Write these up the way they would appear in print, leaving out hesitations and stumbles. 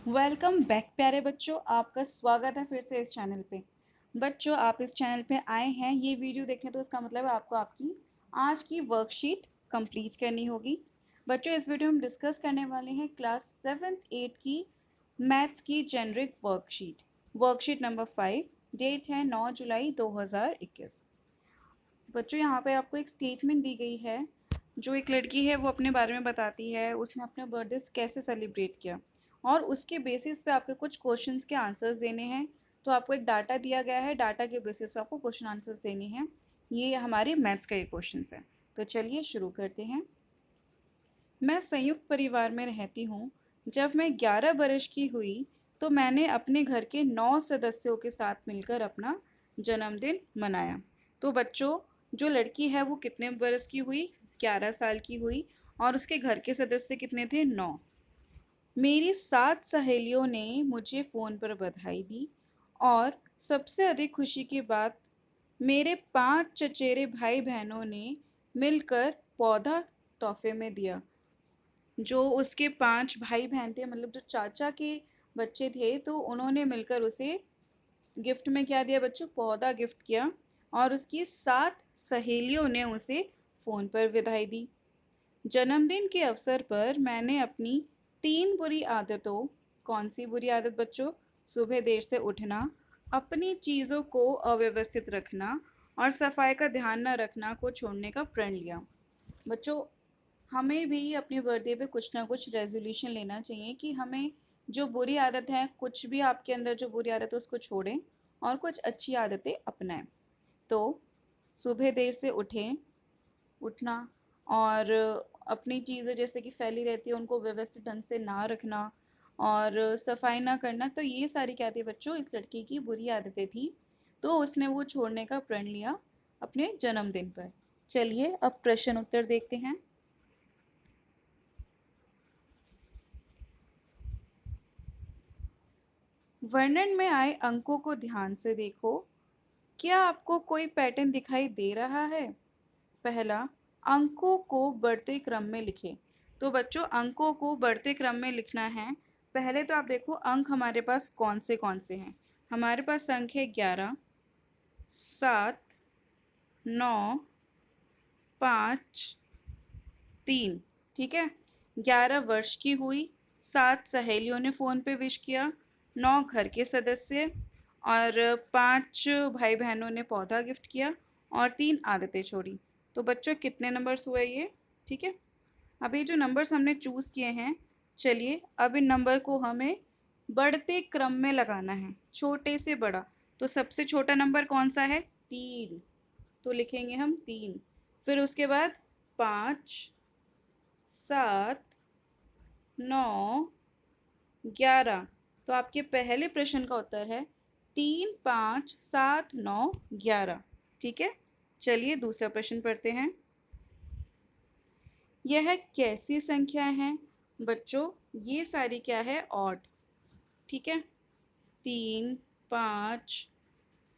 Welcome back प्यारे बच्चों, आपका स्वागत है फिर से इस चैनल पे। बच्चों, आप इस चैनल पे आए हैं ये वीडियो देखने, तो इसका मतलब है आपको आपकी आज की वर्कशीट कंप्लीट करनी होगी। बच्चों, इस वीडियो में हम डिस्कस करने वाले हैं क्लास 7th 8th की मैथ्स की जेनरिक वर्कशीट नंबर 5। डेट है 9 जुलाई 2021। बच्चों, यहाँ पे आपको एक स्टेटमेंट दी गई है। जो एक लड़की है वो अपने बारे में बताती है, उसने अपना बर्थडे कैसे सेलिब्रेट किया, और उसके बेसिस पे आपके कुछ क्वेश्चंस के आंसर्स देने हैं। तो आपको एक डाटा दिया गया है, डाटा के बेसिस पे आपको क्वेश्चन आंसर्स देने हैं। ये हमारे मैथ्स का ये क्वेश्चन है। तो चलिए शुरू करते हैं। मैं संयुक्त परिवार में रहती हूँ। जब मैं 11 वर्ष की हुई तो मैंने अपने घर के 9 सदस्यों के साथ मिलकर अपना जन्मदिन मनाया। तो बच्चों, जो लड़की है वो कितने वर्ष की हुई? 11 साल की हुई। और उसके घर के सदस्य कितने थे? 9। मेरी 7 सहेलियों ने मुझे फ़ोन पर बधाई दी, और सबसे अधिक खुशी की बात, मेरे 5 चचेरे भाई बहनों ने मिलकर पौधा तोहफे में दिया। जो उसके 5 भाई बहन थे, मतलब जो चाचा के बच्चे थे, तो उन्होंने मिलकर उसे गिफ्ट में क्या दिया बच्चों? पौधा गिफ्ट किया। और उसकी 7 सहेलियों ने उसे फ़ोन पर बधाई दी। जन्मदिन के अवसर पर मैंने अपनी 3 बुरी आदतों, कौन सी बुरी आदत बच्चों? सुबह देर से उठना, अपनी चीज़ों को अव्यवस्थित रखना, और सफाई का ध्यान न रखना को छोड़ने का प्रण लिया। बच्चों, हमें भी अपने बर्थडे पे कुछ ना कुछ रेजोल्यूशन लेना चाहिए कि हमें जो बुरी आदत है, कुछ भी आपके अंदर जो बुरी आदत है उसको छोड़ें और कुछ अच्छी आदतें अपनाएं। तो सुबह देर से उठना, और अपनी चीज़ें जैसे कि फैली रहती है उनको व्यवस्थित ढंग से ना रखना, और सफाई ना करना, तो ये सारी क्या थी बच्चों? इस लड़की की बुरी आदतें थी। तो उसने वो छोड़ने का प्रण लिया अपने जन्मदिन पर। चलिए अब प्रश्न उत्तर देखते हैं। वर्णन में आए अंकों को ध्यान से देखो। क्या आपको कोई पैटर्न दिखाई दे रहा है? पहला, अंकों को बढ़ते क्रम में लिखें। तो बच्चों, अंकों को बढ़ते क्रम में लिखना है। पहले तो आप देखो अंक हमारे पास कौन से हैं। हमारे पास अंक है 11, 7, 9, 5, 3। ठीक है। 11 वर्ष की हुई, 7 सहेलियों ने फ़ोन पे विश किया, 9 घर के सदस्य, और 5 भाई बहनों ने पौधा गिफ्ट किया, और 3 आदतें छोड़ी। तो बच्चों, कितने नंबर्स हुए ये? ठीक है। अब ये जो नंबर्स हमने चूज़ किए हैं, चलिए अब इन नंबर को हमें बढ़ते क्रम में लगाना है, छोटे से बड़ा। तो सबसे छोटा नंबर कौन सा है? 3। तो लिखेंगे हम 3। फिर उसके बाद 5, 7, 9, 11। तो आपके पहले प्रश्न का उत्तर है 3, 5, 7, 9, 11। ठीक है। चलिए दूसरा प्रश्न पढ़ते हैं। यह कैसी संख्या है? बच्चों, ये सारी क्या है? ऑड। ठीक है। 3, 5,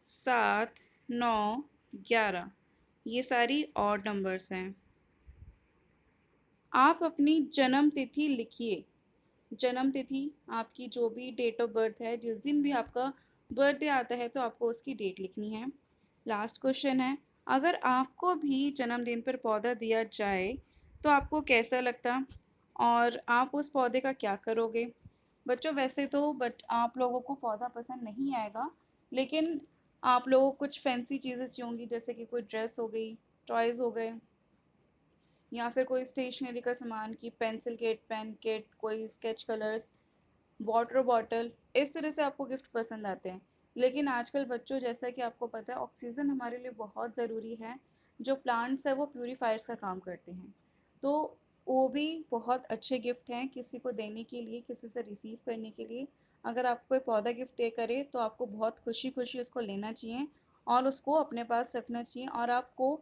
7, 9, 11, ये सारी ऑड नंबर्स हैं। आप अपनी जन्म तिथि लिखिए। जन्म तिथि, आपकी जो भी डेट ऑफ बर्थ है, जिस दिन भी आपका बर्थडे आता है तो आपको उसकी डेट लिखनी है। लास्ट क्वेश्चन है, अगर आपको भी जन्मदिन पर पौधा दिया जाए तो आपको कैसा लगता, और आप उस पौधे का क्या करोगे? बच्चों, वैसे तो आप लोगों को पौधा पसंद नहीं आएगा, लेकिन आप लोगों को कुछ फैंसी चीज़ें चाहिए होंगी, जैसे कि कोई ड्रेस हो गई, टॉयज़ हो गए, या फिर कोई स्टेशनरी का सामान की पेंसिल किट, पेन किट, कोई स्केच कलर्स, वाटर बॉटल, इस तरह से आपको गिफ्ट पसंद आते हैं। लेकिन आजकल बच्चों, जैसा कि आपको पता है, ऑक्सीजन हमारे लिए बहुत ज़रूरी है। जो प्लांट्स है वो प्यूरीफायर्स का काम करते हैं। तो वो भी बहुत अच्छे गिफ्ट हैं किसी को देने के लिए, किसी से रिसीव करने के लिए। अगर आपको कोई पौधा गिफ्ट दे करे तो आपको बहुत खुशी खुशी उसको लेना चाहिए, और उसको अपने पास रखना चाहिए, और आपको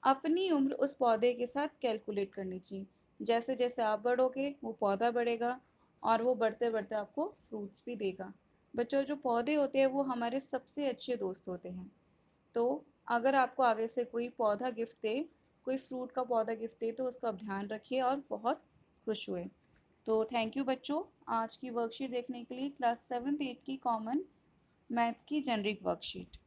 अपनी उम्र उस पौधे के साथ कैलकुलेट करनी चाहिए। जैसे जैसे आप बढ़ोगे वो पौधा बढ़ेगा, और वो बढ़ते बढ़ते आपको फ्रूट्स भी देगा। बच्चों, जो पौधे होते हैं वो हमारे सबसे अच्छे दोस्त होते हैं। तो अगर आपको आगे से कोई पौधा गिफ्ट दे, कोई फ्रूट का पौधा गिफ्ट दे, तो उसका आप ध्यान रखिए और बहुत खुश हुए। तो थैंक यू बच्चों, आज की वर्कशीट देखने के लिए क्लास 7th 8th की कॉमन मैथ्स की जेनरिक वर्कशीट।